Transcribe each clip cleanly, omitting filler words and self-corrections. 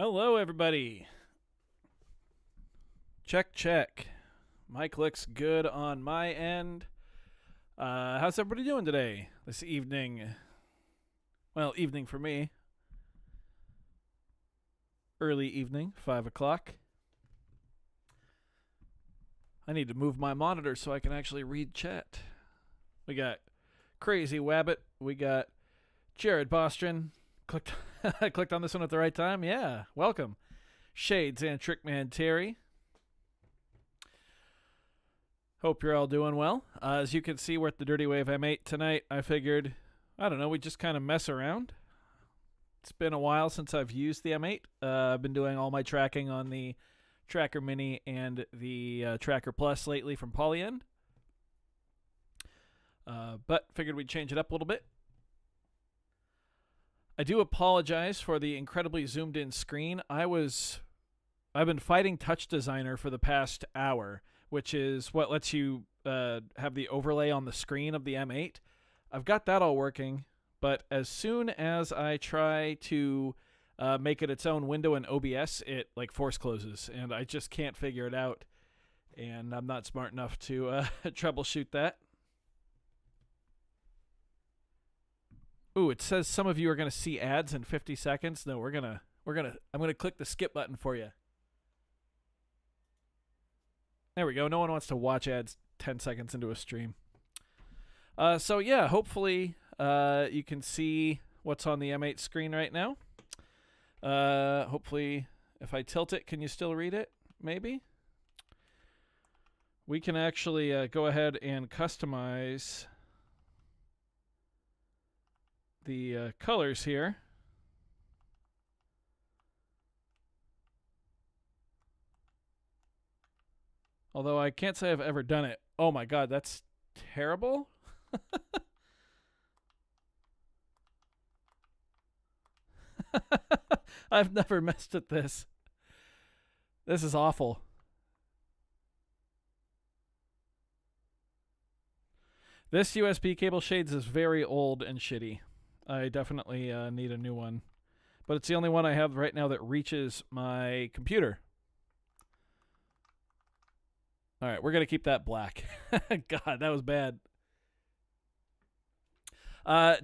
Hello, everybody. Check, check. Mic looks good on my end. How's everybody doing today? This evening? Well, evening for me. Early evening, 5 o'clock. I need to move my monitor so I can actually read chat. We got Crazy Wabbit. We got Jared Bostron. I clicked on this one at the right time. Yeah, welcome. Shades and Trickman Terry. Hope you're all doing well. As you can see, we're at the Dirtywave M8 tonight. I figured, I don't know, we just kind of mess around. It's been a while since I've used the M8. I've been doing all my tracking on the Tracker Mini and the Tracker Plus lately from Polyend. But figured we'd change it up a little bit. I do apologize for the incredibly zoomed in screen. I've been fighting Touch Designer for the past hour, which is what lets you have the overlay on the screen of the M8. I've got that all working, but as soon as I try to make it its own window in OBS, it like force closes, and I just can't figure it out, and I'm not smart enough to troubleshoot that. Ooh, it says some of you are going to see ads in 50 seconds. No, I'm going to click the skip button for you. There we go. No one wants to watch ads 10 seconds into a stream. So yeah, hopefully you can see what's on the M8 screen right now. Hopefully if I tilt it, can you still read it? Maybe? We can actually go ahead and customize the colors here. Although I can't say I've ever done it. Oh my god, that's terrible. I've never messed with this. This is awful. This USB cable shades is very old and shitty. I definitely need a new one. But it's the only one I have right now that reaches my computer. Alright, we're going to keep that black. God, that was bad.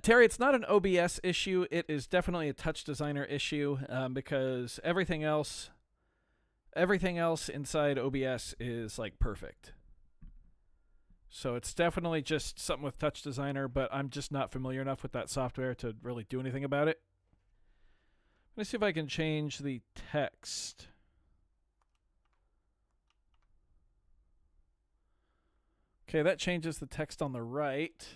Terry, it's not an OBS issue. It is definitely a Touch Designer issue because everything else inside OBS is like perfect. So it's definitely just something with Touch Designer, but I'm just not familiar enough with that software to really do anything about it. Let me see if I can change the text. Okay, that changes the text on the right.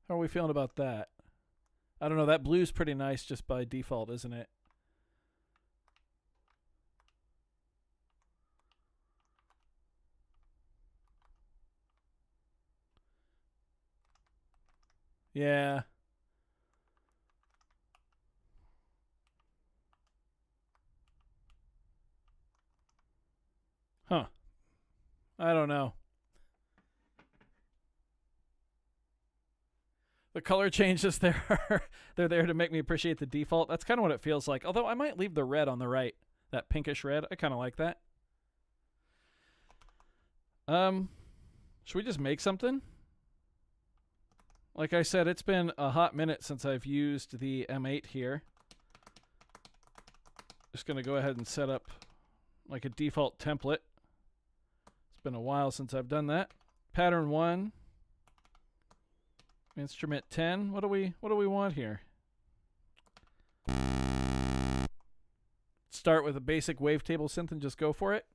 How are we feeling about that? I don't know, that blue's pretty nice just by default, isn't it? Yeah. Huh. I don't know. The color changes there. They're there to make me appreciate the default. That's kind of what it feels like. Although I might leave the red on the right. That pinkish red. I kind of like that. Should we just make something? Like I said, it's been a hot minute since I've used the M8 here. Just going to go ahead and set up like a default template. It's been a while since I've done that. Pattern 1. Instrument 10. What do we want here? Start with a basic wavetable synth and just go for it.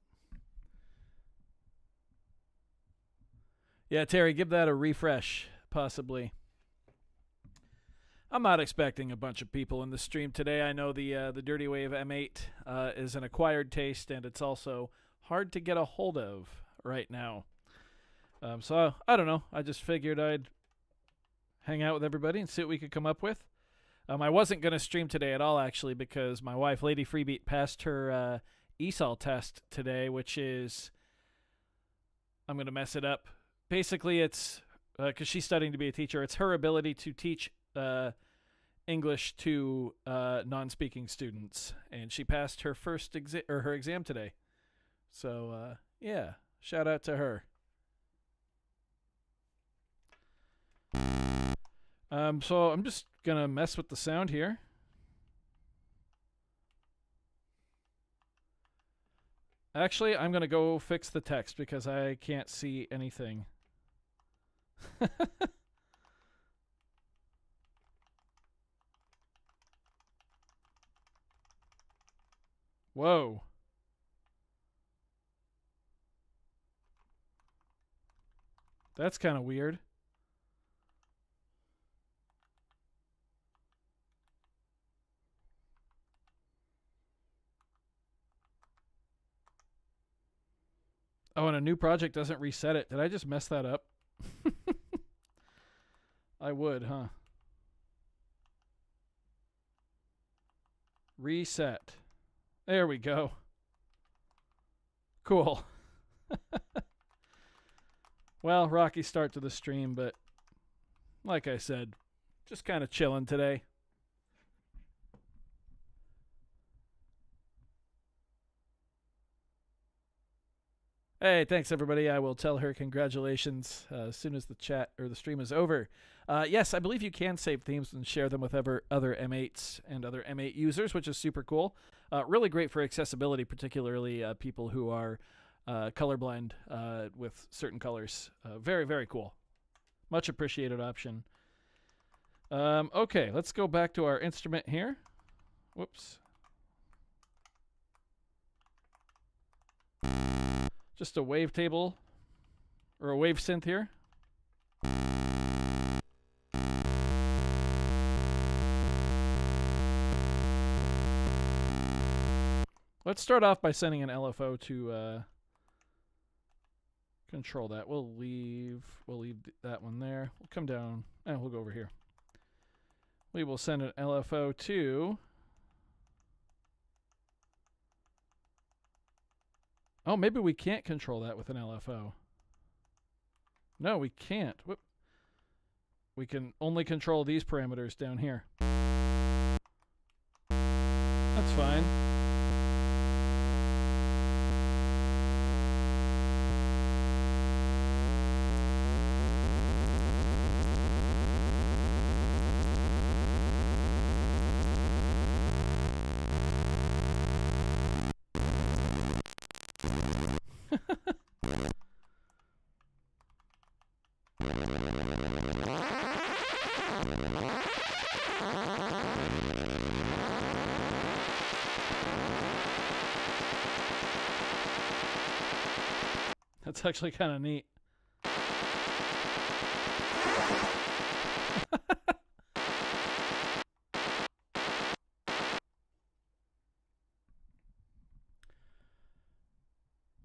Yeah, Terry, give that a refresh. Possibly. I'm not expecting a bunch of people in the stream today. I know the Dirtywave M8 is an acquired taste, and it's also hard to get a hold of right now. So I don't know. I just figured I'd hang out with everybody and see what we could come up with. I wasn't going to stream today at all, actually, because my wife, Lady Freebeat, passed her ESOL test today, which is... I'm going to mess it up. Basically, it's because she's studying to be a teacher. It's her ability to teach English to non-speaking students, and she passed her first her exam today. So yeah, shout out to her. So I'm just gonna mess with the sound here. Actually, I'm gonna go fix the text because I can't see anything. Whoa. That's kind of weird. Oh, and a new project doesn't reset it. Did I just mess that up? I would, huh? Reset. There we go. Cool. Well, rocky start to the stream, but like I said, just kind of chilling today. Hey, thanks everybody. I will tell her congratulations as soon as the chat or the stream is over. Yes, I believe you can save themes and share them with other M8s and other M8 users, which is super cool. Really great for accessibility, particularly people who are colorblind with certain colors. Very, very cool. Much appreciated option. Okay, let's go back to our instrument here. Whoops. Just a wavetable, or a wave synth here. Let's start off by sending an LFO to control that. We'll leave that one there. We'll come down, and we'll go over here. We will send an LFO to... Oh, maybe we can't control that with an LFO. No, we can't. Whoop. We can only control these parameters down here. That's fine. That's actually kind of neat.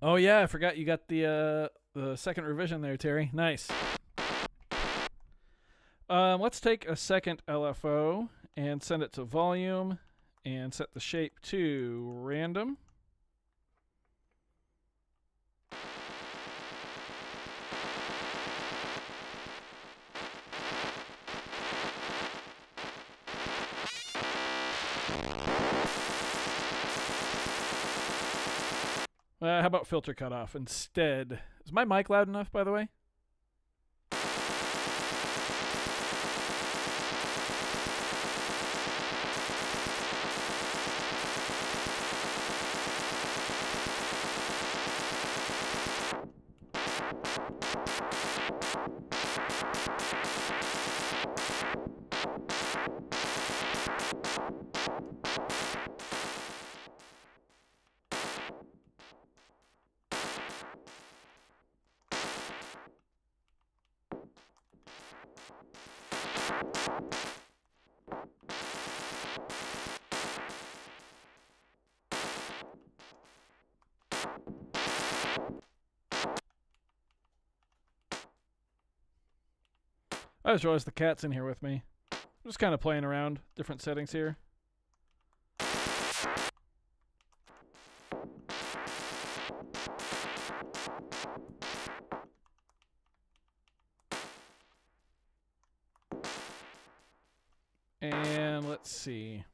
Oh yeah, I forgot you got the second revision there, Terry. Nice. Let's take a second LFO and send it to volume and set the shape to random. How about filter cutoff instead? Is my mic loud enough, by the way? I just realized the cat's in here with me. I'm just kind of playing around, different settings here. And let's see.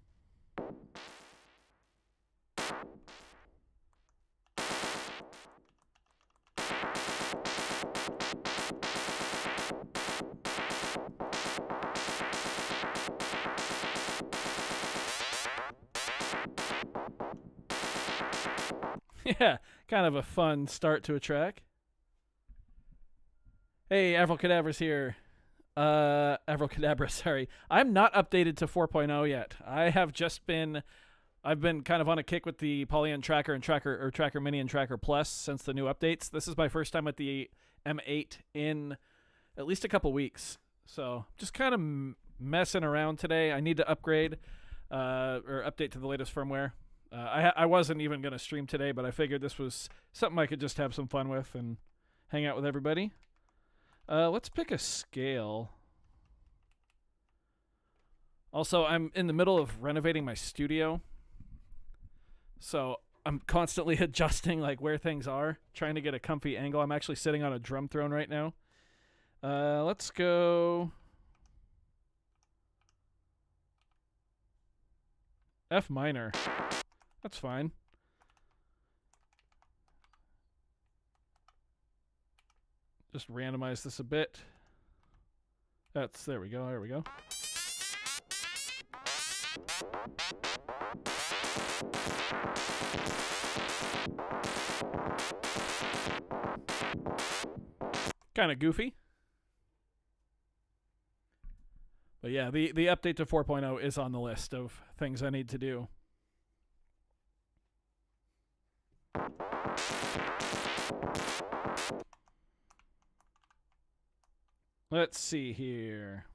Yeah, kind of a fun start to a track. Hey, Avril-Cadabra's here. Avril-Cadabra, sorry. I'm not updated to 4.0 yet. I've been kind of on a kick with the Polyend Tracker and Tracker Mini and Tracker Plus since the new updates. This is my first time with the M8 in at least a couple weeks. So just kind of messing around today. I need to upgrade or update to the latest firmware. I wasn't even going to stream today, but I figured this was something I could just have some fun with and hang out with everybody. Let's pick a scale. Also, I'm in the middle of renovating my studio, so I'm constantly adjusting like where things are, trying to get a comfy angle. I'm actually sitting on a drum throne right now. Let's go F minor. That's fine. Just randomize this a bit. There we go. Kind of goofy. But yeah, the update to 4.0 is on the list of things I need to do. Let's see here.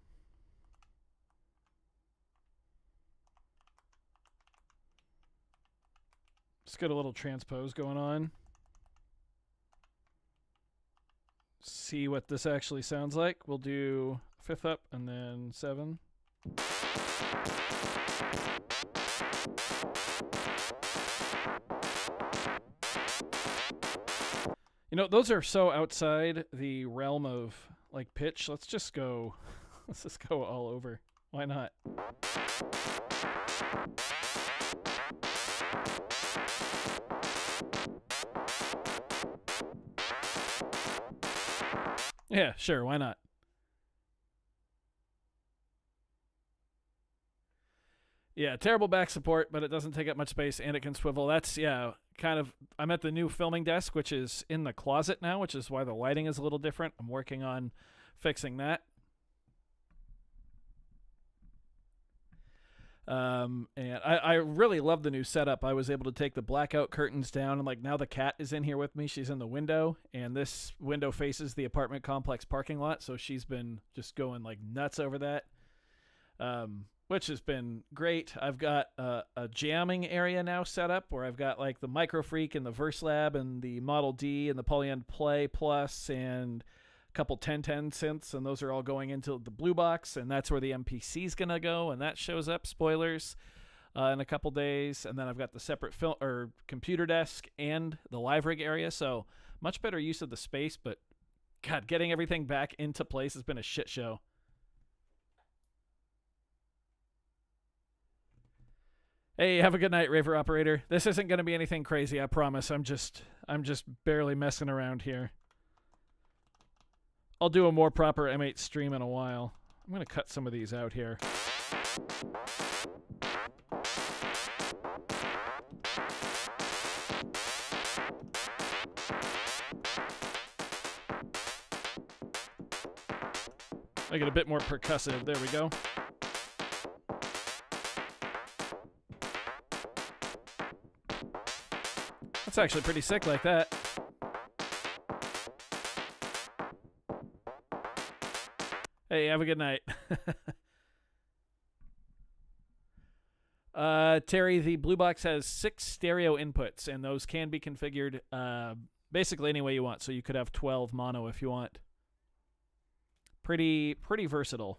Just got a little transpose going on. See what this actually sounds like. We'll do fifth up and then 7. You know, those are so outside the realm of like pitch. Let's just go all over. Why not? Yeah, sure, why not? Yeah, terrible back support, but it doesn't take up much space and it can swivel. That's, yeah, kind of, I'm at the new filming desk, which is in the closet now, which is why the lighting is a little different. I'm working on fixing that. And I really love the new setup. I was able to take the blackout curtains down, and like now the cat is in here with me. She's in the window, and this window faces the apartment complex parking lot, so she's been just going like nuts over that. Which has been great. I've got a jamming area now set up where I've got like the Micro Freak and the Verse Lab and the Model D and the Polyend Play Plus and a couple 1010 synths, and those are all going into the blue box, and that's where the MPC is gonna go, and that shows up, spoilers, in a couple days. And then I've got the separate film or computer desk and the live rig area, so much better use of the space. But God, getting everything back into place has been a shit show. Hey, have a good night, Raver Operator. This isn't going to be anything crazy, I promise. I'm just barely messing around here. I'll do a more proper M8 stream in a while. I'm going to cut some of these out here. Make it a bit more percussive. There we go. That's actually pretty sick like that. Hey, have a good night. Terry, the blue box has 6 stereo inputs, and those can be configured basically any way you want. So you could have 12 mono if you want. Pretty versatile.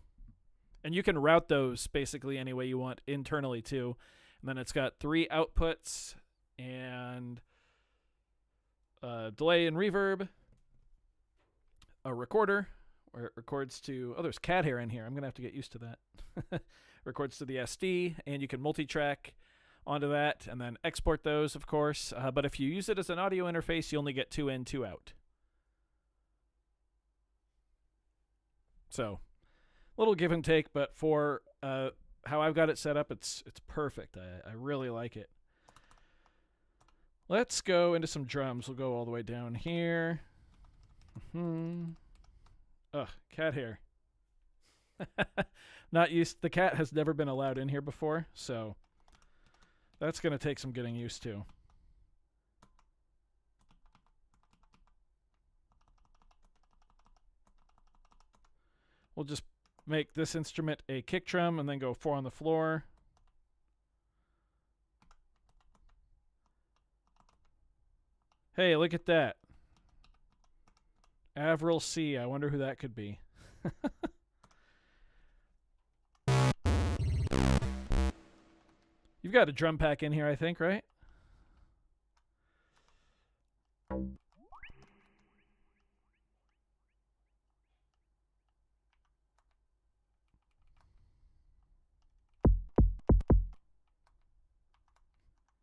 And you can route those basically any way you want internally too. And then it's got 3 outputs and delay and reverb, a recorder where it records to... Oh, there's cat hair in here. I'm going to have to get used to that. Records to the SD, and you can multi-track onto that, and then export those, of course. But if you use it as an audio interface, you only get 2 in, 2 out. So, little give and take, but for how I've got it set up, it's perfect. I really like it. Let's go into some drums. We'll go all the way down here. Ugh, cat hair. Not used. The cat has never been allowed in here before, so that's going to take some getting used to. We'll just make this instrument a kick drum and then go 4 on the floor. Hey, look at that. Avril C. I wonder who that could be. You've got a drum pack in here, I think, right?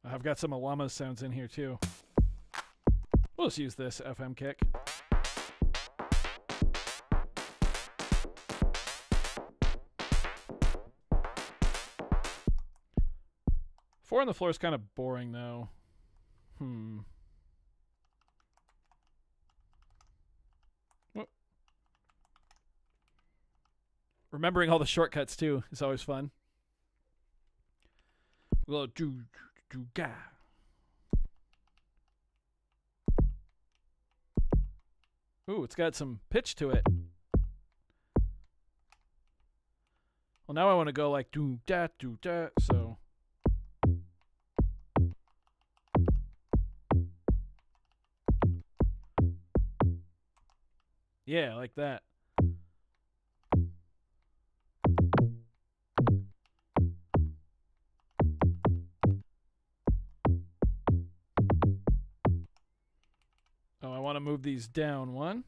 I've got some Alama sounds in here, too. We'll just use this FM kick. Four on the floor is kind of boring, though. Whoop. Remembering all the shortcuts, too, is always fun. We'll do ga. Ooh, it's got some pitch to it. Well, now I want to go like do da, so. Yeah, like that. Oh, I want to move these down 1.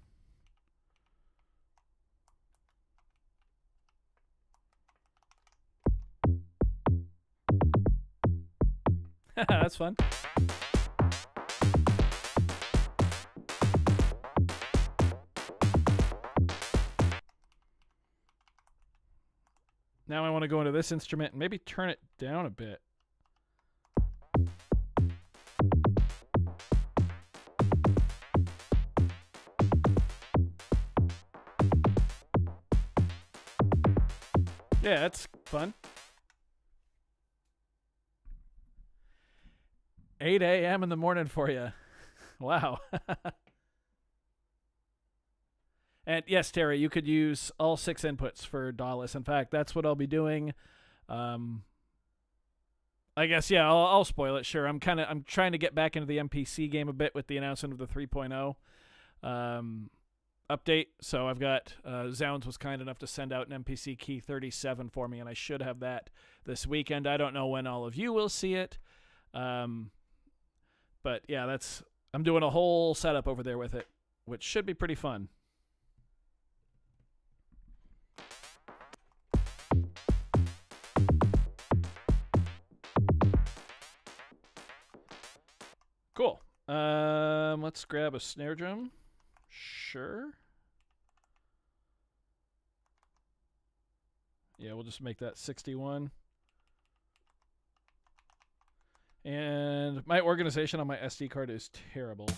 That's fun. Now I want to go into this instrument and maybe turn it down a bit. Yeah, that's fun. 8 a.m. in the morning for you. Wow. And yes, Terry, you could use all 6 inputs for DAWless. In fact, that's what I'll be doing. I guess, yeah, I'll spoil it. Sure. I'm trying to get back into the MPC game a bit with the announcement of the 3.0 update. So I've got Zounds was kind enough to send out an MPC key 37 for me, and I should have that this weekend. I don't know when all of you will see it. But yeah, I'm doing a whole setup over there with it, which should be pretty fun. Cool. Let's grab a snare drum. Sure. Yeah, we'll just make that 61. And my organization on my SD card is terrible.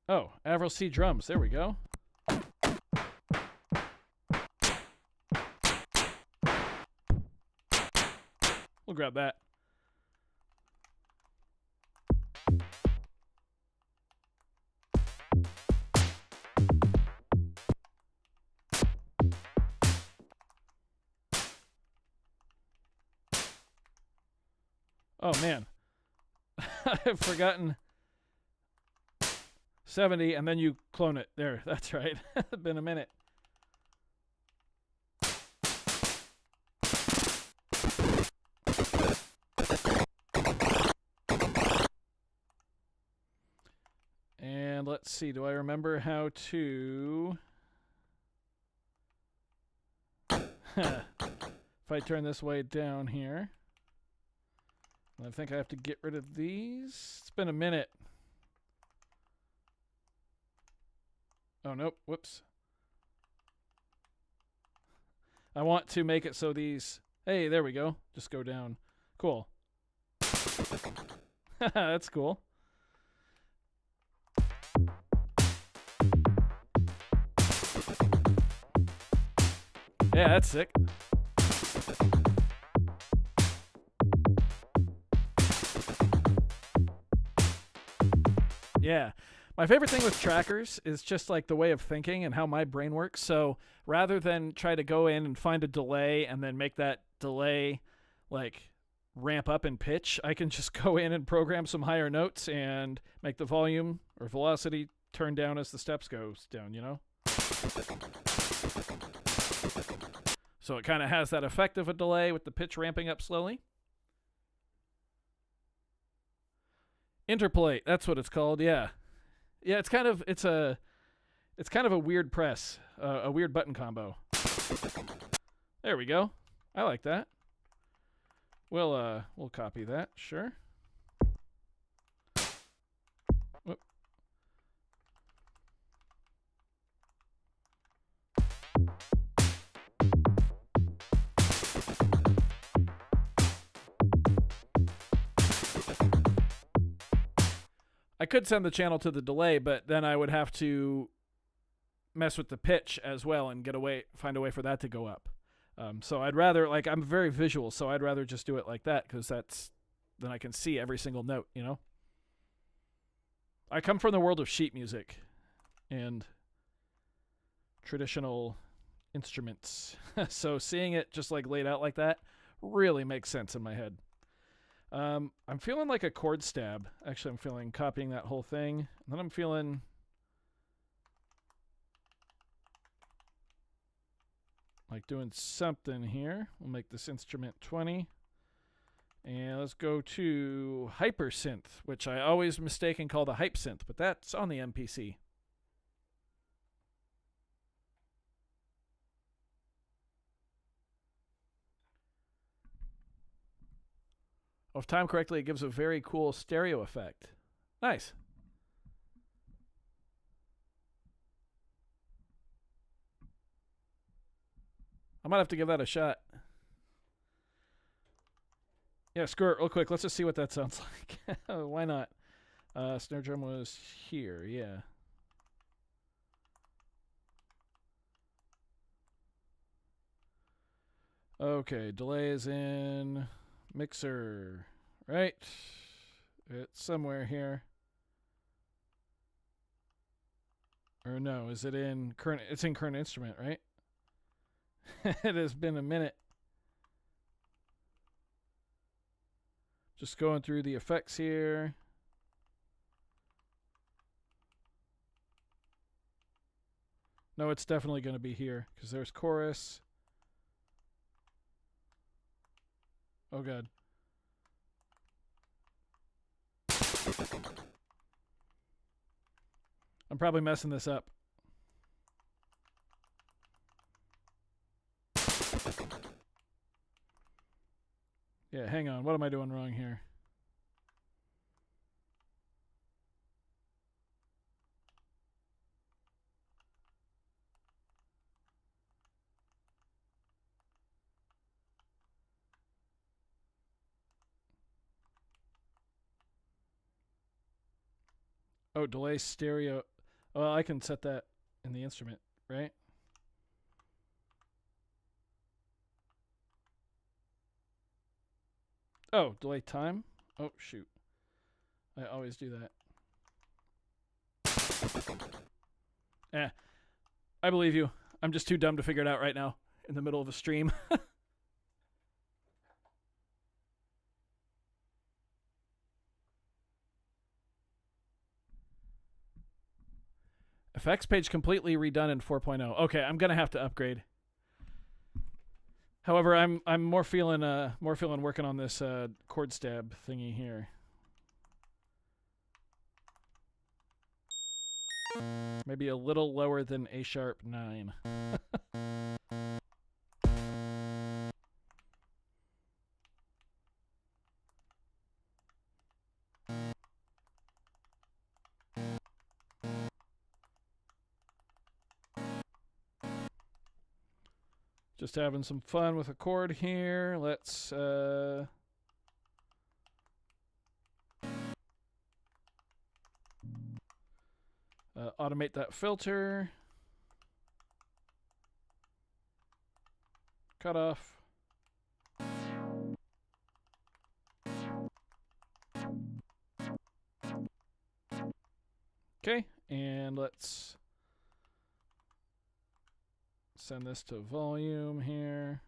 Oh, Avril C drums. There we go. We'll grab that. Oh, man. I've forgotten 70, and then you clone it. There, that's right. It's been a minute. let's see. Do I remember how to... If I turn this way down here, I think I have to get rid of these. It's been a minute. Oh, nope. Whoops. I want to make it so these... Hey, there we go. Just go down. Cool. That's cool. Yeah, that's sick. Yeah. My favorite thing with trackers is just like the way of thinking and how my brain works. So rather than try to go in and find a delay and then make that delay like ramp up in pitch, I can just go in and program some higher notes and make the volume or velocity turn down as the steps goes down, you know? So it kind of has that effect of a delay with the pitch ramping up slowly. Interpolate, that's what it's called, yeah. Yeah, it's kind of a weird press, a weird button combo. There we go. I like that. We'll copy that, sure. Whoop. I could send the channel to the delay, but then I would have to mess with the pitch as well and find a way for that to go up. So I'd rather, like, I'm very visual, so I'd rather just do it like that because then I can see every single note, you know? I come from the world of sheet music and traditional instruments. So seeing it just like laid out like that really makes sense in my head. I'm feeling like a chord stab. Actually, I'm feeling copying that whole thing. And then I'm feeling like doing something here. We'll make this instrument 20. And let's go to hypersynth, which I always mistake and call the hype synth, but that's on the MPC. If timed correctly, it gives a very cool stereo effect. Nice. I might have to give that a shot. Yeah, screw it real quick. Let's just see what that sounds like. Why not? Snare drum was here, yeah. Okay, delay is in mixer, right? It's somewhere here. Or no, is it in current? It's in current instrument, right? It has been a minute. Just going through the effects here. No, it's definitely going to be here because there's chorus. Oh, God. I'm probably messing this up. Yeah, hang on. What am I doing wrong here? Oh, delay stereo. Well, I can set that in the instrument, right? Oh, delay time? Oh, shoot. I always do that. I believe you. I'm just too dumb to figure it out right now in the middle of a stream. Effects page completely redone in 4.0. Okay, I'm gonna have to upgrade. However, I'm more feeling working on this chord stab thingy here. Maybe a little lower than A sharp 9. Just having some fun with a chord here. Let's automate that filter. Cut off. Okay, and let's send this to volume here.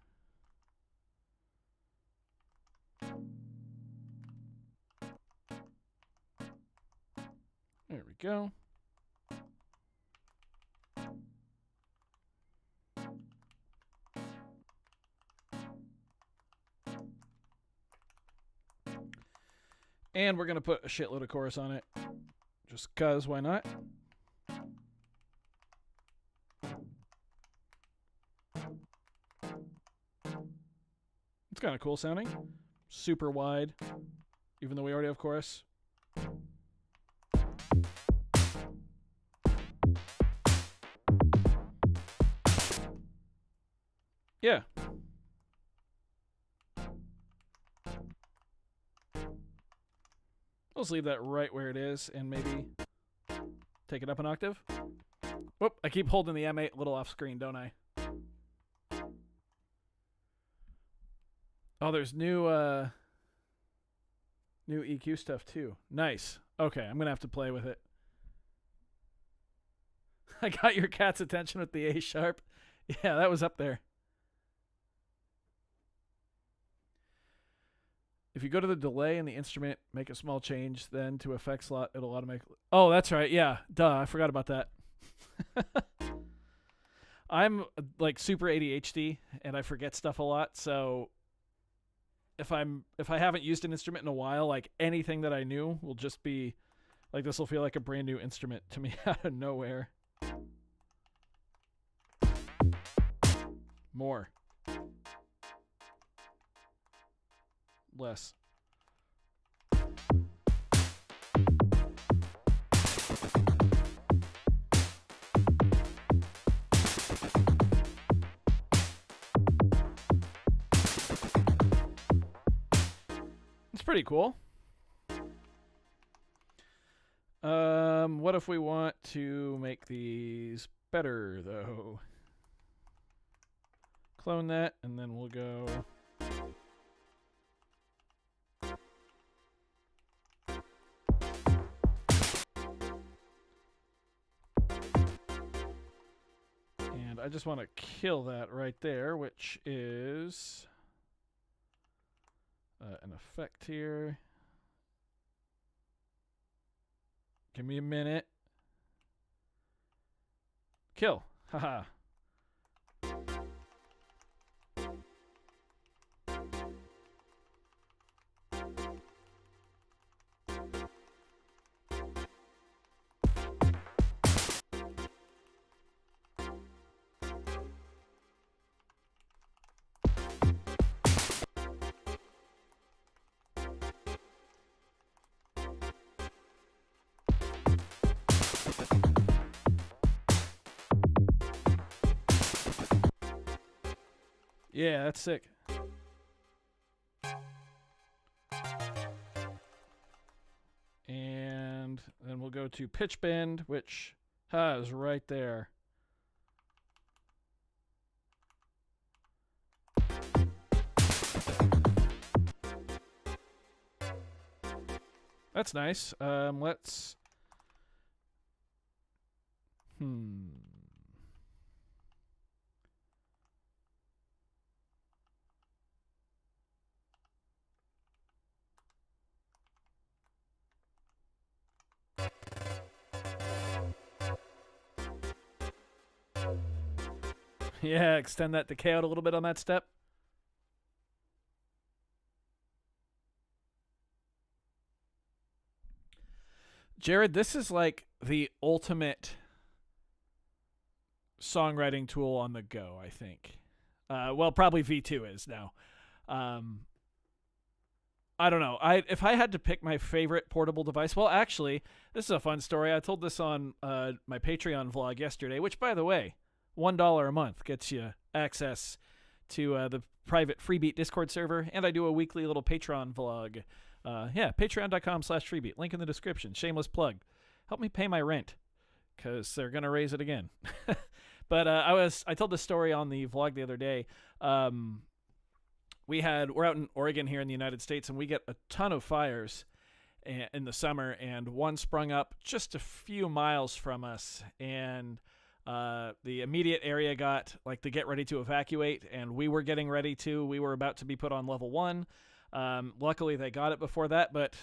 There we go. And we're going to put a shitload of chorus on it. Just cuz, why not? It's kind of cool sounding. Super wide, even though we already have chorus. Yeah. Let's leave that right where it is and maybe take it up an octave. Whoop, I keep holding the M8 a little off screen, don't I? Oh, there's new EQ stuff too. Nice. Okay, I'm gonna have to play with it. I got your cat's attention with the A sharp. Yeah, that was up there. If you go to the delay in the instrument, make a small change, then to effect slot, it'll automatically... Oh, that's right. Yeah, duh. I forgot about that. I'm like super ADHD, and I forget stuff a lot. So if I haven't used an instrument in a while, like anything that I knew will just be like, this will feel like a brand new instrument to me out of nowhere. More. Less. It's pretty cool. What if we want to make these better though? Clone that and then we'll go I just want to kill that right there, which is an effect here. Give me a minute. Kill. Haha. Yeah, that's sick. And then we'll go to pitch bend, which is right there. That's nice. Let's... Yeah, extend that decay out a little bit on that step. Jared, this is like the ultimate songwriting tool on the go, I think. Well, probably V2 is now. I don't know. If I had to pick my favorite portable device, well, actually, this is a fun story. I told this on my Patreon vlog yesterday, which, by the way, $1 a month gets you access to the private Freebeat Discord server, and I do a weekly little Patreon vlog. Patreon.com/freebeat. Link in the description. Shameless plug. Help me pay my rent, because they're going to raise it again. But I told this story on the vlog the other day. We're out in Oregon here in the United States, and we get a ton of fires in the summer, and one sprung up just a few miles from us, and the immediate area got like to get ready to evacuate, and we were getting ready to. We were about to be put on level 1. Luckily, they got it before that, but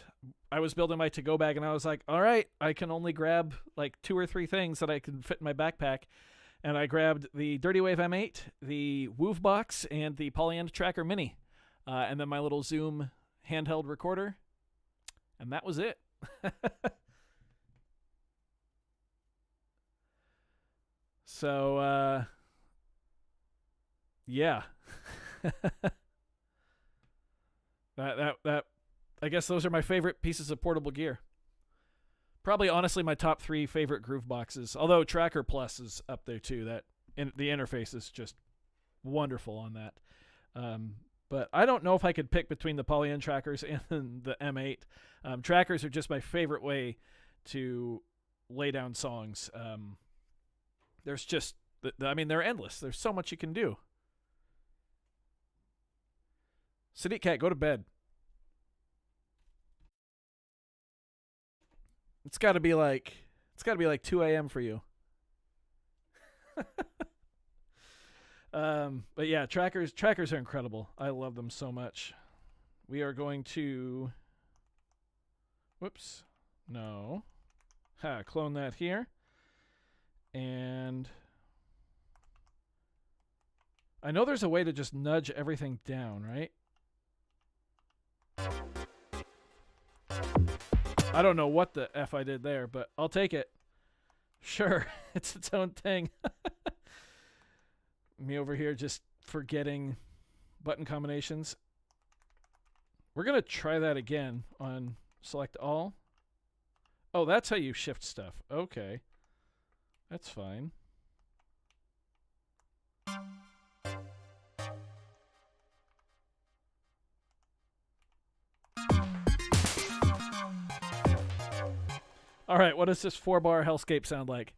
I was building my to-go bag, and I was like, all right, I can only grab like 2 or 3 things that I can fit in my backpack. And I grabbed the Dirtywave M8, the Woof box, and the Polyend Tracker Mini. And then my little Zoom handheld recorder. And that was it. So, yeah. that I guess those are my favorite pieces of portable gear. Probably, honestly, my top 3 favorite groove boxes. Although Tracker Plus is up there too. The interface is just wonderful on that. But I don't know if I could pick between the Polyend Trackers and the M8. Trackers are just my favorite way to lay down songs. There's just, they're endless. There's so much you can do. City Cat, go to bed. It's got to be like 2 a.m. for you. But yeah, trackers are incredible. I love them so much. We are going to clone that here. And I know there's a way to just nudge everything down, right? I don't know what the F I did there, but I'll take it. Sure, it's its own thing. Me over here just forgetting button combinations. We're going to try that again on select all. Oh, that's how you shift stuff. Okay. That's fine. All right, what does this 4-bar hellscape sound like?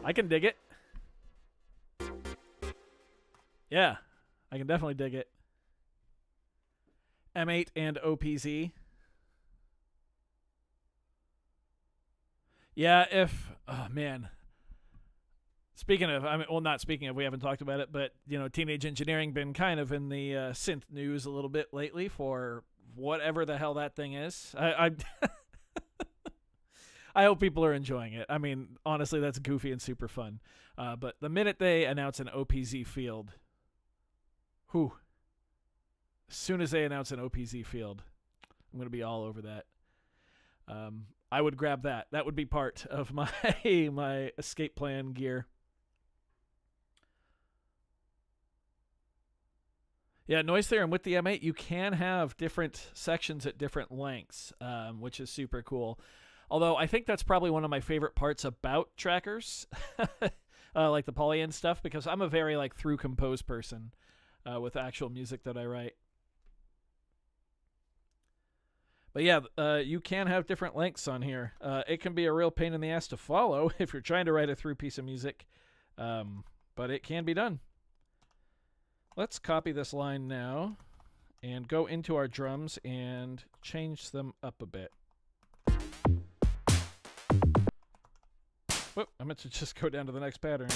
I can dig it. Yeah, I can definitely dig it. M8 and OPZ. Yeah, oh man. Speaking of, not speaking of, we haven't talked about it, but, Teenage Engineering been kind of in the synth news a little bit lately for whatever the hell that thing is. I hope people are enjoying it. I mean, honestly, that's goofy and super fun. But the minute they announce an OPZ field, as soon as they announce an OPZ field, I'm going to be all over that. I would grab that. That would be part of my escape plan gear. Yeah, noise theorem with the M8, you can have different sections at different lengths, which is super cool. Although I think that's probably one of my favorite parts about trackers, like the Polyend stuff, because I'm a very through compose person with actual music that I write. But yeah, you can have different lengths on here. It can be a real pain in the ass to follow if you're trying to write a through piece of music, but it can be done. Let's copy this line now and go into our drums and change them up a bit. Whoop, I meant to just go down to the next pattern.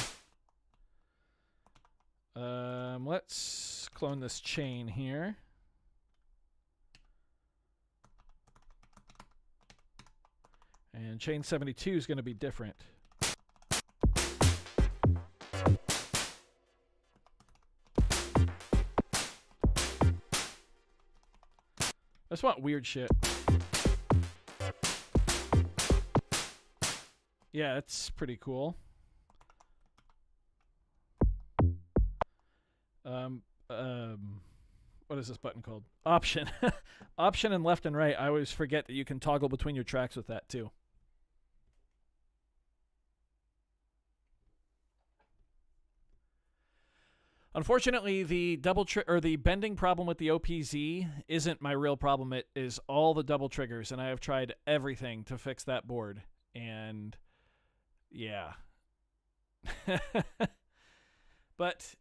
Let's clone this chain here. And chain 72 is going to be different. just want weird shit. Yeah, it's pretty cool. What is this button called? Option. Option and left and right. I always forget that you can toggle between your tracks with that too. Unfortunately, the the bending problem with the OPZ isn't my real problem. It is all the double triggers, and I have tried everything to fix that board. And yeah. But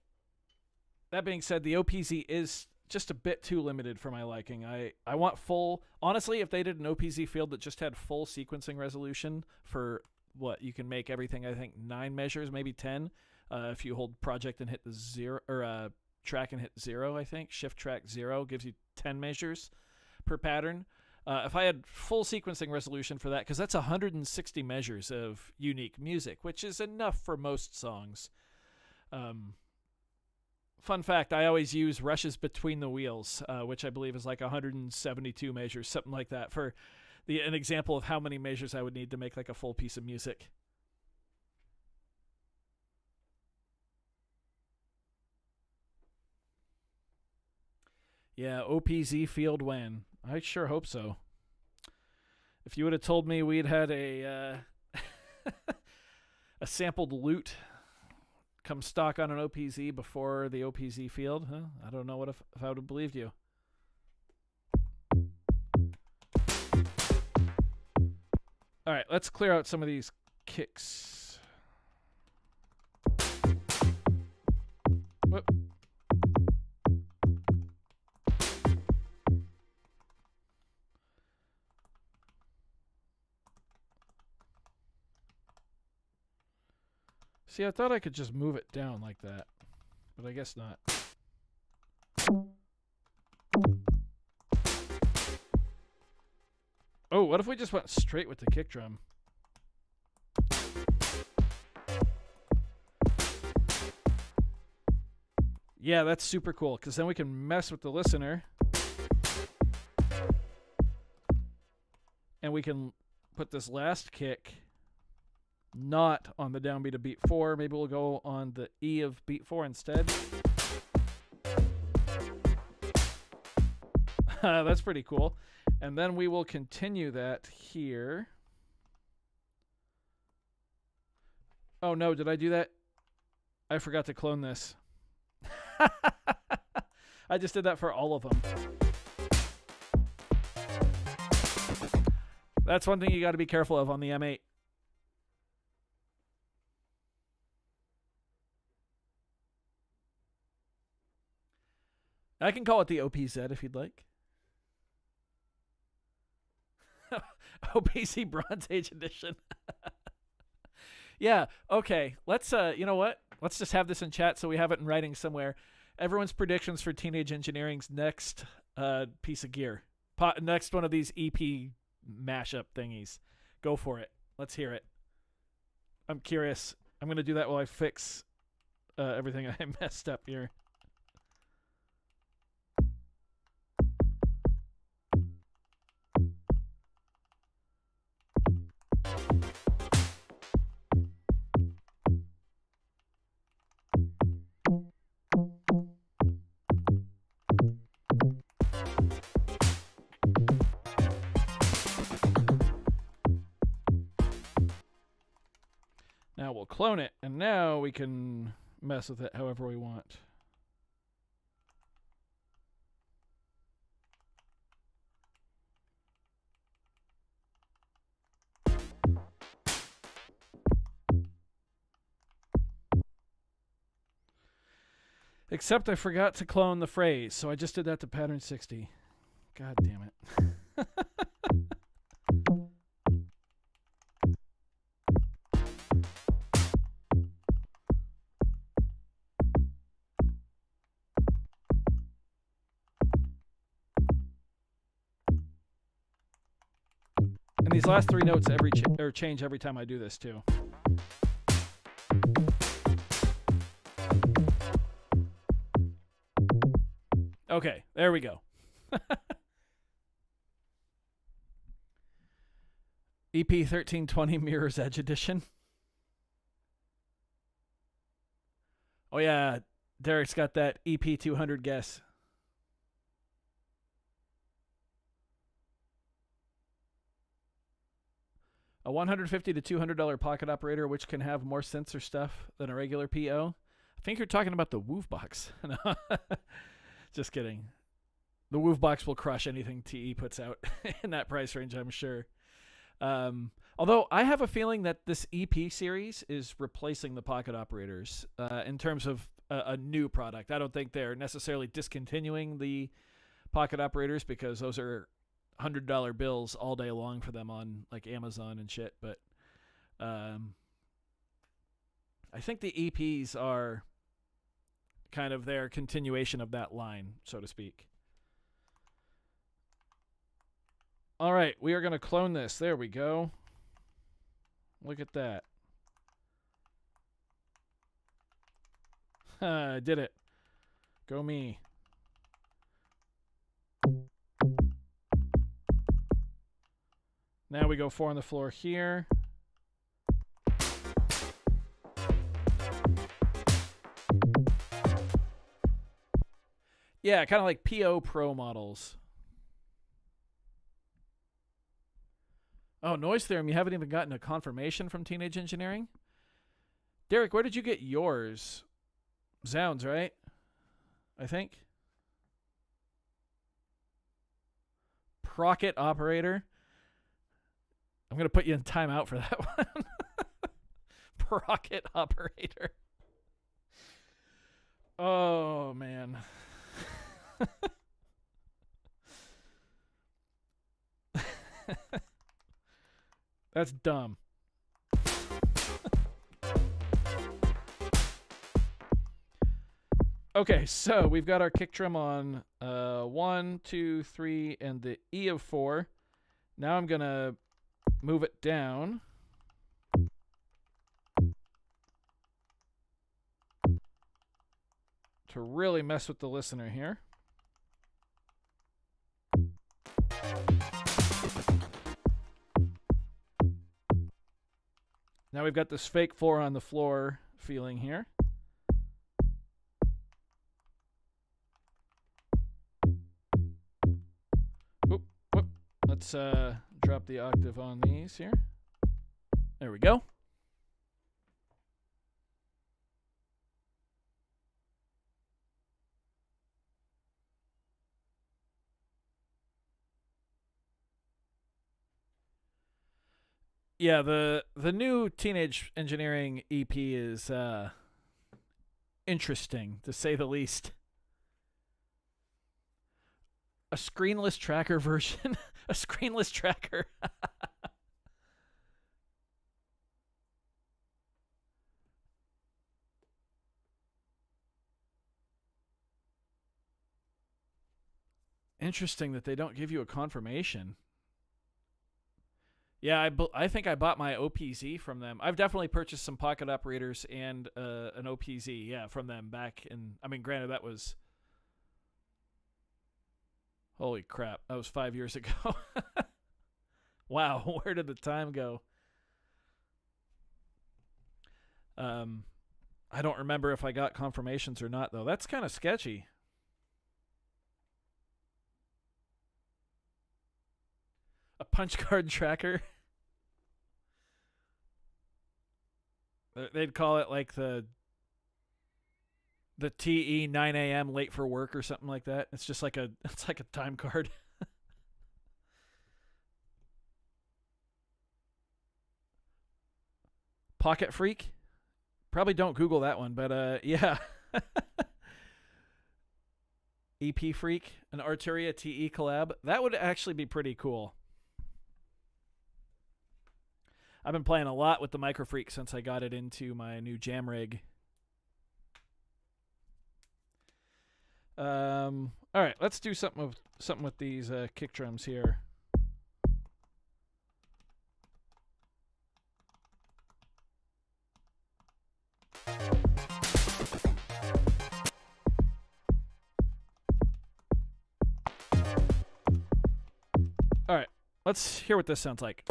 that being said, the OPZ is just a bit too limited for my liking. I want full... Honestly, if they did an OPZ field that just had full sequencing resolution for what, you can make everything, I think, 9 measures, maybe 10. If you hold project and hit the 0, or track and hit 0, I think. Shift track 0 gives you 10 measures per pattern. If I had full sequencing resolution for that, because that's 160 measures of unique music, which is enough for most songs. Fun fact, I always use rushes between the wheels, which I believe is like 172 measures, something like that, for an example of how many measures I would need to make like a full piece of music. Yeah, OPZ field when? I sure hope so. If you would have told me we'd had a a sampled loot come stock on an OPZ before the OPZ field, I don't know if I would have believed you. All right, let's clear out some of these kicks. Whoop. See, I thought I could just move it down like that, but I guess not. Oh, what if we just went straight with the kick drum? Yeah, that's super cool, because then we can mess with the listener. And we can put this last kick not on the downbeat of beat 4. Maybe we'll go on the E of beat 4 instead. That's pretty cool. And then we will continue that here. Oh no, did I do that? I forgot to clone this. I just did that for all of them. That's one thing you got to be careful of on the M8. I can call it the OPZ if you'd like. OPZ Bronze Age Edition. Yeah, okay. Let's, you know what? Let's just have this in chat so we have it in writing somewhere. Everyone's predictions for Teenage Engineering's next piece of gear. Next one of these EP mashup thingies. Go for it. Let's hear it. I'm curious. I'm going to do that while I fix everything I messed up here. Now we'll clone it, and now we can mess with it however we want. Except I forgot to clone the phrase, so I just did that to pattern 60. God damn it. And these last 3 notes change every time I do this too. Okay, there we go. EP1320 Mirror's Edge Edition. Oh yeah, Derek's got that EP200 guess. A $150 to $200 pocket operator, which can have more sensor stuff than a regular PO. I think you're talking about the Woof box. No, just kidding. The Woof box will crush anything TE puts out in that price range, I'm sure. Although I have a feeling that this EP series is replacing the pocket operators in terms of a new product. I don't think they're necessarily discontinuing the pocket operators because those are $100 bills all day long for them on like Amazon and shit. But I think the EPs are kind of their continuation of that line, so to speak. All right, we are going to clone this. There we go. Look at that. I did it. Go me. Now we go 4 on the floor here. Yeah, kind of like PO Pro models. Oh, noise theorem. You haven't even gotten a confirmation from Teenage Engineering? Derek, where did you get yours? Zounds, right? I think. Procket operator. I'm going to put you in timeout for that one. Procket operator. Oh, man. That's dumb. Okay, so we've got our kick drum on 1, 2, 3, and the E of 4. Now I'm going to move it down. To really mess with the listener here. Now we've got this fake 4 on the floor feeling here. Oop, whoop. Let's drop the octave on these here. There we go. Yeah, the new Teenage Engineering EP is interesting, to say the least. A screenless tracker version? A screenless tracker? Interesting that they don't give you a confirmation. Yeah, I think I bought my OPZ from them. I've definitely purchased some pocket operators and an OPZ, yeah, from them back in... I mean, granted, that was... Holy crap, that was 5 years ago. Wow, where did the time go? I don't remember if I got confirmations or not, though. That's kind of sketchy. A punch card tracker. They'd call it like the TE 9 a.m. late for work or something like that. It's just like a time card. Pocket Freak? Probably don't Google that one, but yeah. EP Freak, an Arturia TE collab. That would actually be pretty cool. I've been playing a lot with the Micro Freak since I got it into my new jam rig. All right, let's do something with these kick drums here. All right, let's hear what this sounds like.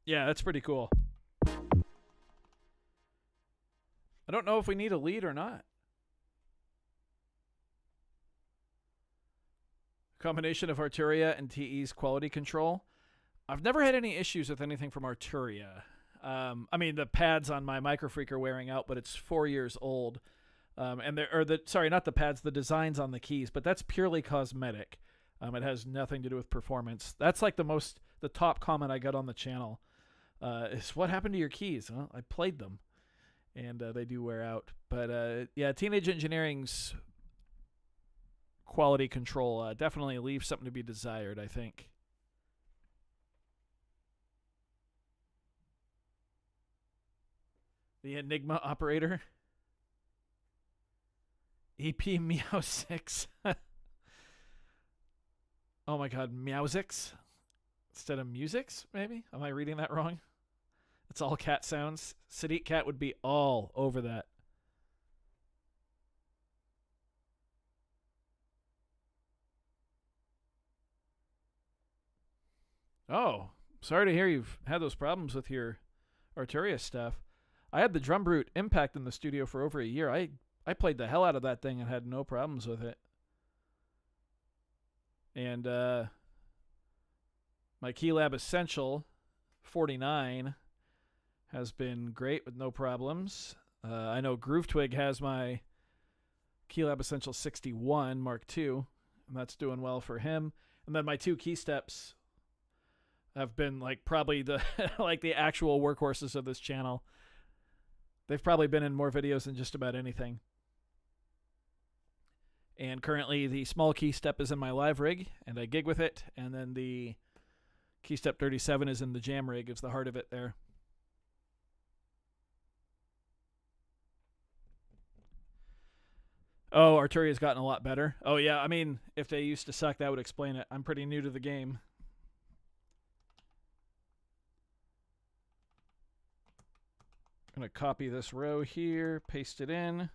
Yeah, that's pretty cool. I don't know if we need a lead or not. Combination of Arturia and TE's quality control. I've never had any issues with anything from Arturia. I mean, the pads on my Microfreak are wearing out, but it's 4 years old. And sorry, not the pads, the designs on the keys, but that's purely cosmetic. It has nothing to do with performance. That's like the top comment I got on the channel is, what happened to your keys? Well, I played them, and they do wear out. But yeah, Teenage Engineering's quality control definitely leaves something to be desired, I think. The Enigma operator. EP Meow 6. Oh my god, Meowsix? Instead of Musix, maybe? Am I reading that wrong? It's all cat sounds. Sadiq Cat would be all over that. Oh, sorry to hear you've had those problems with your Arturia stuff. I had the Drum Brute Impact in the studio for over a year. I played the hell out of that thing and had no problems with it. And my Keylab Essential 49 has been great with no problems. I know Groove Twig has my Keylab Essential 61 Mark II, and that's doing well for him. And then my 2 key steps have been like probably the like the actual workhorses of this channel. They've probably been in more videos than just about anything. And currently the small key step is in my live rig, and I gig with it. And then the key step 37 is in the jam rig. It's the heart of it there. Oh, Arturia's gotten a lot better. Oh yeah, I mean, if they used to suck, that would explain it. I'm pretty new to the game. I'm going to copy this row here, paste it in.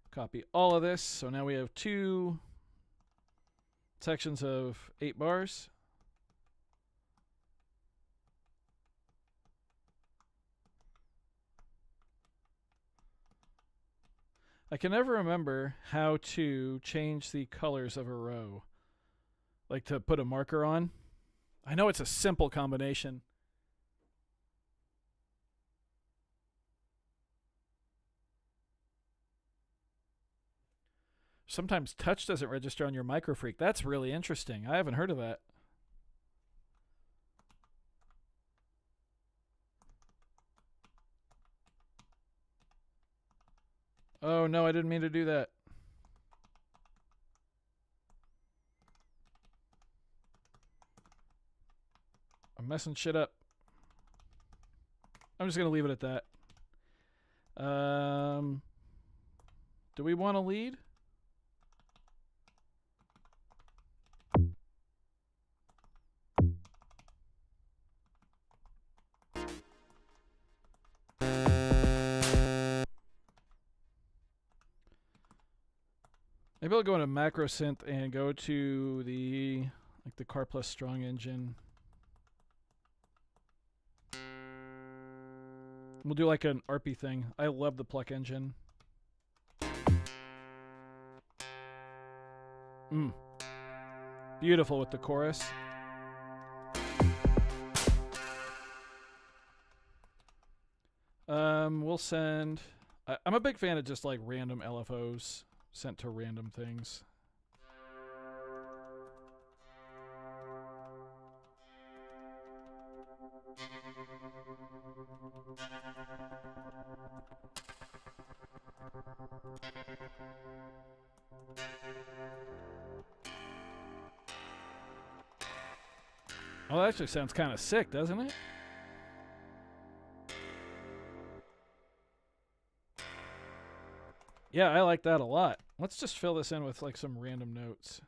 Copy all of this. So now we have 2 sections of 8 bars. I can never remember how to change the colors of a row. Like to put a marker on. I know it's a simple combination. Sometimes touch doesn't register on your Microfreak. That's really interesting. I haven't heard of that. Oh no, I didn't mean to do that. I'm messing shit up. I'm just going to leave it at that. Do we want to lead? Maybe I'll go into macro synth and go to the Car Plus Strong engine. We'll do like an ARPy thing. I love the Pluck engine. Beautiful with the chorus. We'll send... I'm a big fan of just like random LFOs sent to random things. Oh, that actually sounds kind of sick, doesn't it? Yeah, I like that a lot. Let's just fill this in with like some random notes.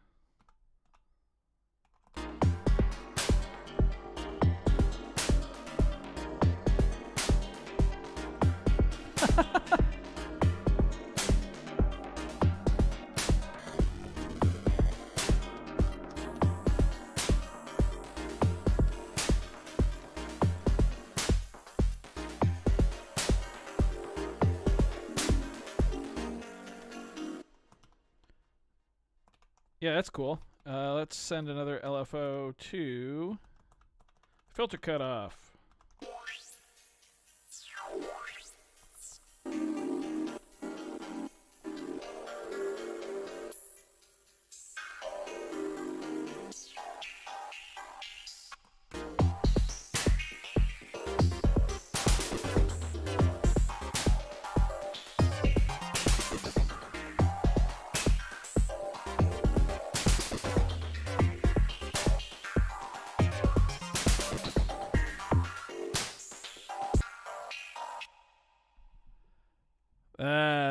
Yeah, that's cool. Let's send another LFO to filter cutoff.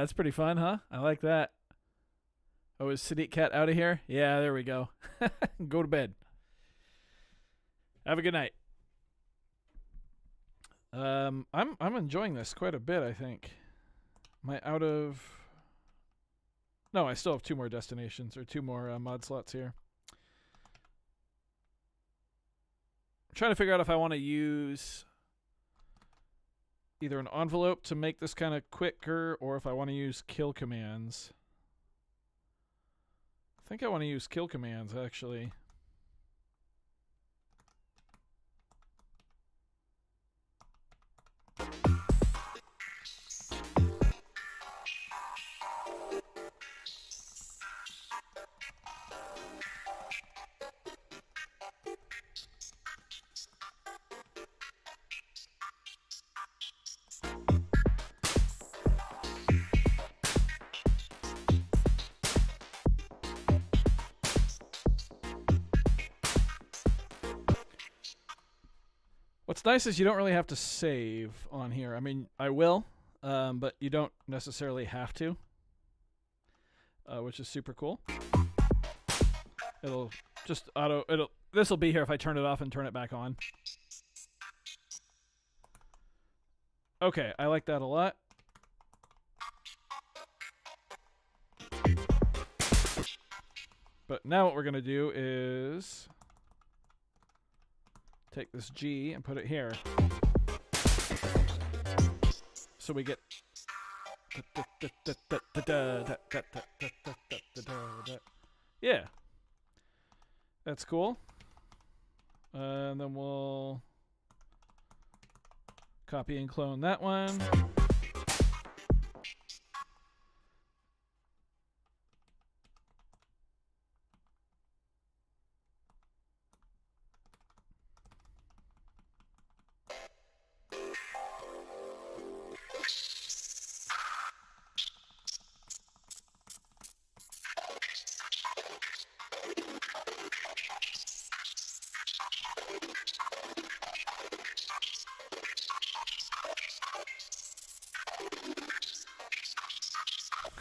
That's pretty fun, huh? I like that. Oh, is Sadiq Cat out of here? Yeah, there we go. Go to bed. Have a good night. I'm enjoying this quite a bit, I think. Am I out of... No, I still have 2 more destinations, or 2 more mod slots here. I'm trying to figure out if I want to use either an envelope to make this kind of quicker, or if I want to use kill commands. I think I want to use kill commands, actually. What's nice is you don't really have to save on here. I mean, I will, but you don't necessarily have to, which is super cool. It'll just auto. This will be here if I turn it off and turn it back on. Okay, I like that a lot. But now what we're gonna do is take this G and put it here. So we get... Yeah. That's cool. And then we'll copy and clone that one.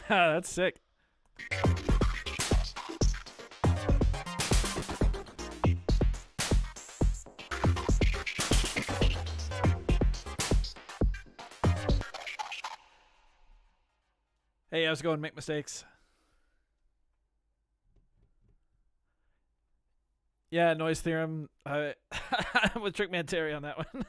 That's sick. Hey, how's it going? Make mistakes. Yeah, noise theorem. I'm with Trickman Terry on that one.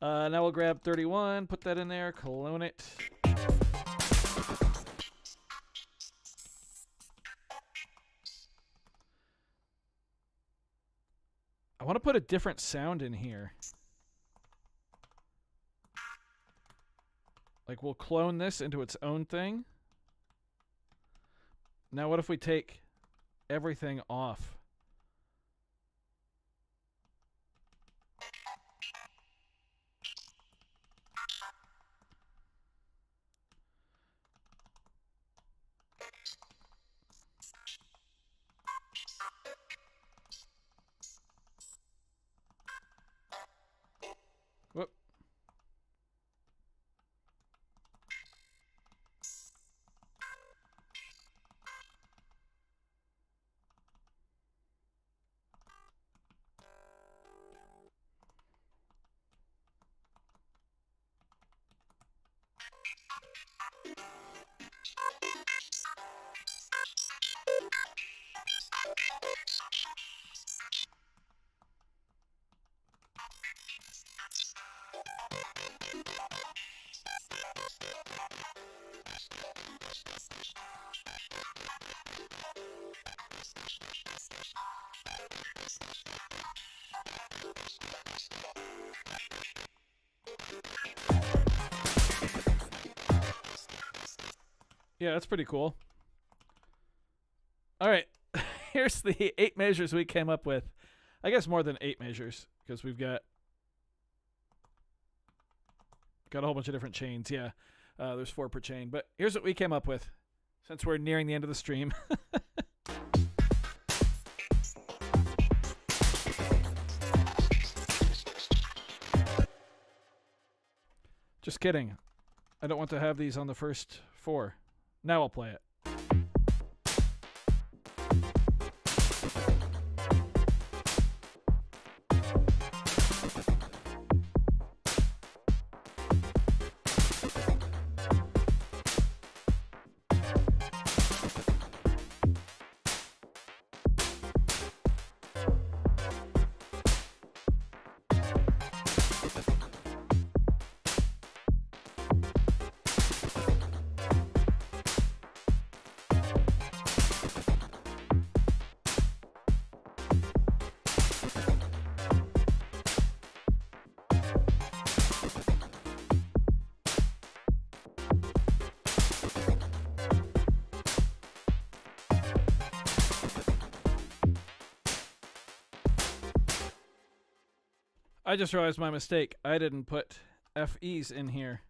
Now we'll grab 31, put that in there, clone it. I want to put a different sound in here. Like, we'll clone this into its own thing. Now what if we take everything off? Whoop. Yeah, that's pretty cool. All right, here's the 8 measures we came up with. I guess more than 8 measures, because we've got a whole bunch of different chains. Yeah, there's 4 per chain. But here's what we came up with, since we're nearing the end of the stream. Just kidding. I don't want to have these on the first 4. Now I'll play it. I just realized my mistake. I didn't put FEs in here,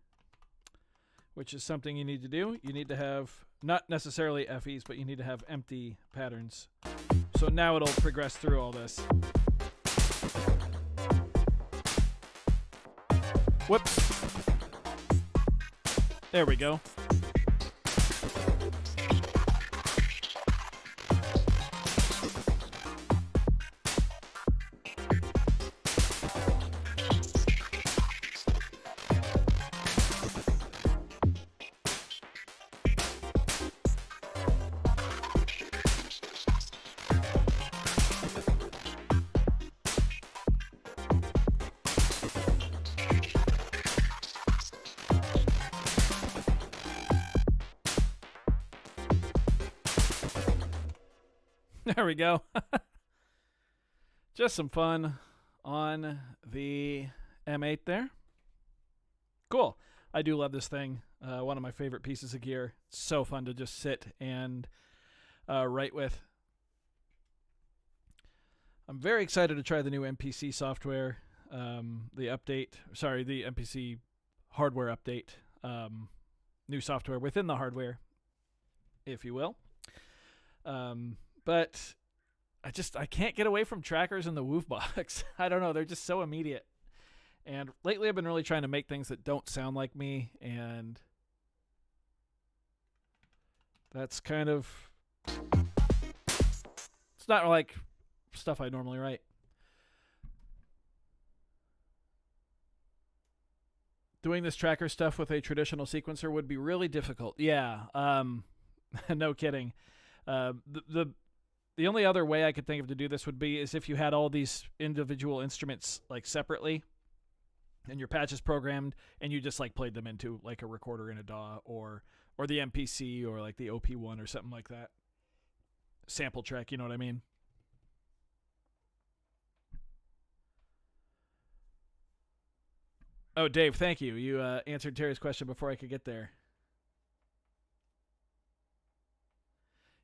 which is something you need to do. You need to have, not necessarily FEs, but you need to have empty patterns. So now it'll progress through all this. Whoops. There we go. There we go. Just some fun on the M8 there. Cool. I do love this thing. One of my favorite pieces of gear. It's so fun to just sit and write with. I'm very excited to try the new MPC software. The MPC hardware update. New software within the hardware, if you will. But I can't get away from trackers and the woof box. I don't know. They're just so immediate. And lately I've been really trying to make things that don't sound like me. And that's kind of, it's not like stuff I normally write. Doing this tracker stuff with a traditional sequencer would be really difficult. Yeah. No kidding. The only other way I could think of to do this would be is if you had all these individual instruments like separately and your patches programmed and you just like played them into like a recorder in a DAW or the MPC or like the OP1 or something like that. Sample track, you know what I mean? Oh, Dave, thank you. You answered Terry's question before I could get there.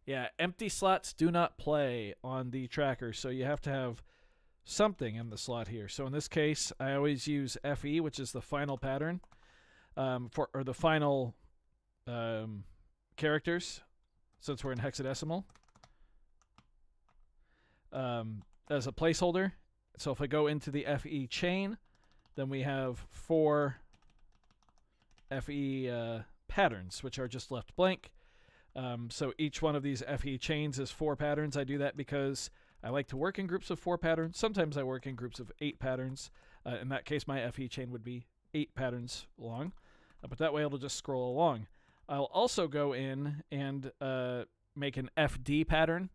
Yeah, empty slots do not play on the tracker, so you have to have something in the slot here. So in this case, I always use FE, which is the final pattern, or the final characters, since we're in hexadecimal, as a placeholder. So if I go into the FE chain, then we have 4 FE patterns, which are just left blank. So each one of these FE chains is 4 patterns. I do that because I like to work in groups of 4 patterns. Sometimes I work in groups of 8 patterns. In that case, my FE chain would be 8 patterns long. But that way it'll just scroll along. I'll also go in and make an FD pattern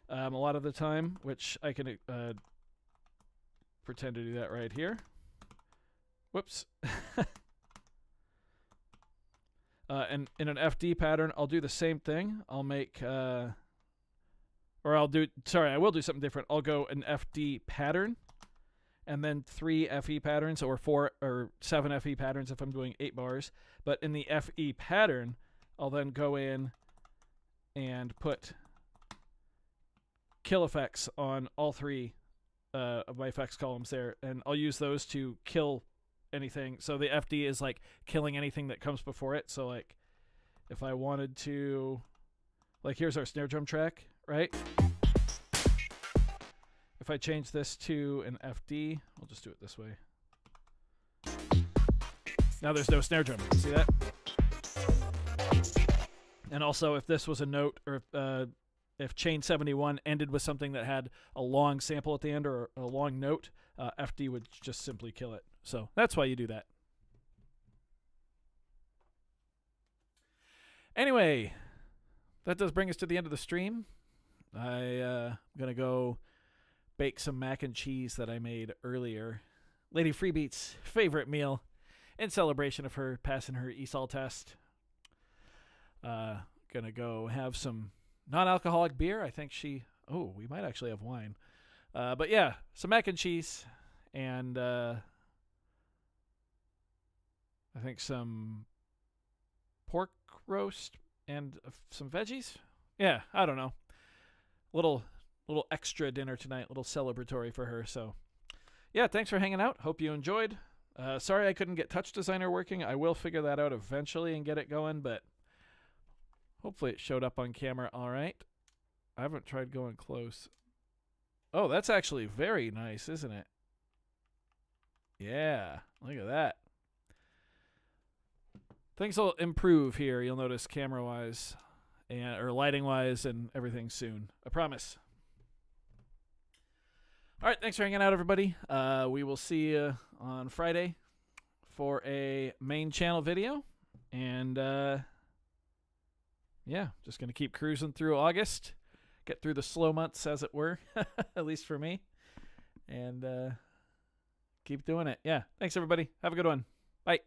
a lot of the time, which I can pretend to do that right here. Whoops. And in an FD pattern, I'll do the same thing. I'll make Or I will do something different. I'll go an FD pattern and then 3 FE patterns, or 4 or 7 FE patterns if I'm doing 8 bars. But in the FE pattern, I'll then go in and put kill effects on all 3 of my effects columns there, and I'll use those to kill anything. So the FD is like killing anything that comes before it. So like if I wanted to, like here's our snare drum track, right? If I change this to an FD, we'll just do it this way. Now there's no snare drum. See that? And also, if this was a note, or if chain 71 ended with something that had a long sample at the end or a long note, FD would just simply kill it. So that's why you do that. Anyway, that does bring us to the end of the stream. I'm going to go bake some mac and cheese that I made earlier. Lady Freebeat's favorite meal in celebration of her passing her ESOL test. Gonna go have some non-alcoholic beer. I think we might actually have wine. But yeah, some mac and cheese and I think some pork roast and some veggies. Yeah, I don't know. Little extra dinner tonight, little celebratory for her. So yeah, thanks for hanging out. Hope you enjoyed. Sorry I couldn't get Touch Designer working. I will figure that out eventually and get it going, but hopefully it showed up on camera all right. I haven't tried going close. Oh, that's actually very nice, isn't it? Yeah, look at that. Things will improve here, you'll notice, camera-wise or lighting-wise and everything soon. I promise. All right, thanks for hanging out, everybody. We will see you on Friday for a main channel video. And, yeah, just going to keep cruising through August. Get through the slow months, as it were, at least for me. And keep doing it. Yeah, thanks, everybody. Have a good one. Bye.